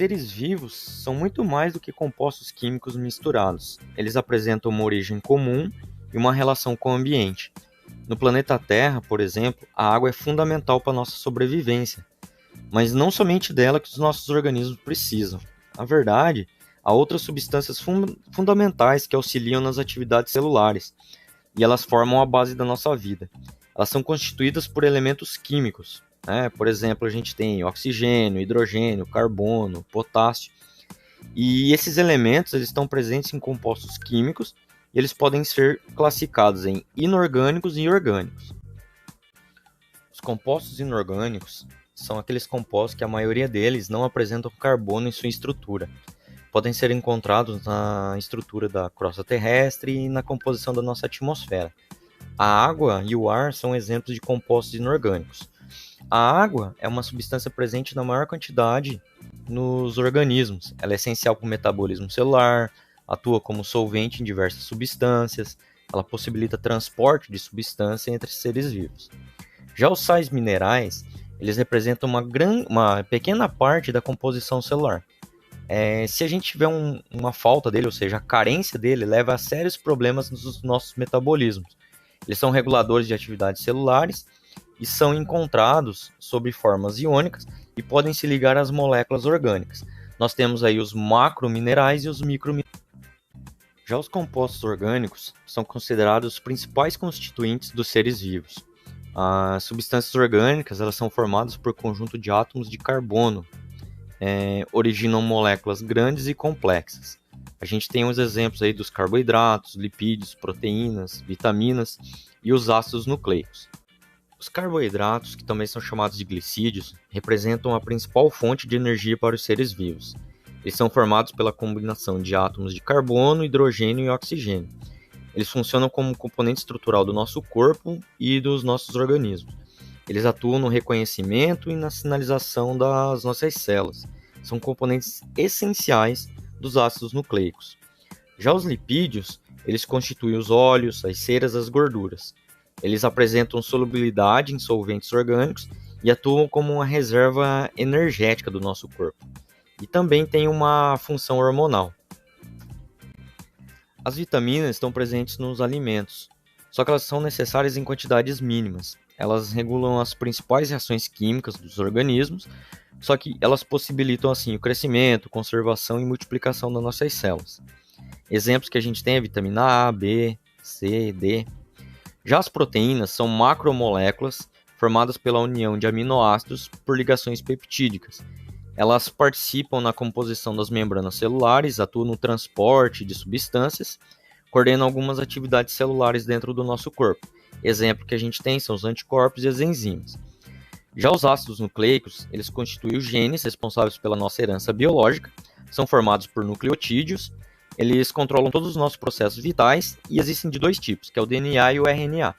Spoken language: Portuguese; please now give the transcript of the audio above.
seres vivos são muito mais do que compostos químicos misturados. Eles apresentam uma origem comum e uma relação com o ambiente. No planeta Terra, por exemplo, a água é fundamental para a nossa sobrevivência, mas não somente dela que os nossos organismos precisam. Na verdade, há outras substâncias fundamentais que auxiliam nas atividades celulares, e elas formam a base da nossa vida. Elas são constituídas por elementos químicos. Por exemplo, a gente tem oxigênio, hidrogênio, carbono, potássio. E esses elementos eles estão presentes em compostos químicos e eles podem ser classificados em inorgânicos e orgânicos. Os compostos inorgânicos são aqueles compostos que a maioria deles não apresentam carbono em sua estrutura. Podem ser encontrados na estrutura da crosta terrestre e na composição da nossa atmosfera. A água e o ar são exemplos de compostos inorgânicos. A água é uma substância presente na maior quantidade nos organismos. Ela é essencial para o metabolismo celular, atua como solvente em diversas substâncias, ela possibilita transporte de substância entre seres vivos. Já os sais minerais, eles representam uma pequena parte da composição celular. Se a gente tiver uma falta dele, ou seja, a carência dele, leva a sérios problemas nos nossos metabolismos. Eles são reguladores de atividades celulares e são encontrados sob formas iônicas e podem se ligar às moléculas orgânicas. Nós temos aí os macrominerais e os microminerais. Já os compostos orgânicos são considerados os principais constituintes dos seres vivos. As substâncias orgânicas elas são formadas por conjunto de átomos de carbono, originam moléculas grandes e complexas. A gente tem uns exemplos aí dos carboidratos, lipídios, proteínas, vitaminas e os ácidos nucleicos. Os carboidratos, que também são chamados de glicídios, representam a principal fonte de energia para os seres vivos. Eles são formados pela combinação de átomos de carbono, hidrogênio e oxigênio. Eles funcionam como componente estrutural do nosso corpo e dos nossos organismos. Eles atuam no reconhecimento e na sinalização das nossas células. São componentes essenciais dos ácidos nucleicos. Já os lipídios, eles constituem os óleos, as ceras, as gorduras. Eles apresentam solubilidade em solventes orgânicos e atuam como uma reserva energética do nosso corpo. E também tem uma função hormonal. As vitaminas estão presentes nos alimentos, só que elas são necessárias em quantidades mínimas. Elas regulam as principais reações químicas dos organismos, só que elas possibilitam assim o crescimento, conservação e multiplicação das nossas células. Exemplos que a gente tem é a vitamina A, B, C, D. Já as proteínas são macromoléculas formadas pela união de aminoácidos por ligações peptídicas. Elas participam na composição das membranas celulares, atuam no transporte de substâncias, coordenam algumas atividades celulares dentro do nosso corpo. Exemplo que a gente tem são os anticorpos e as enzimas. Já os ácidos nucleicos, eles constituem os genes responsáveis pela nossa herança biológica, são formados por nucleotídeos, eles controlam todos os nossos processos vitais e existem de dois tipos, que é o DNA e o RNA.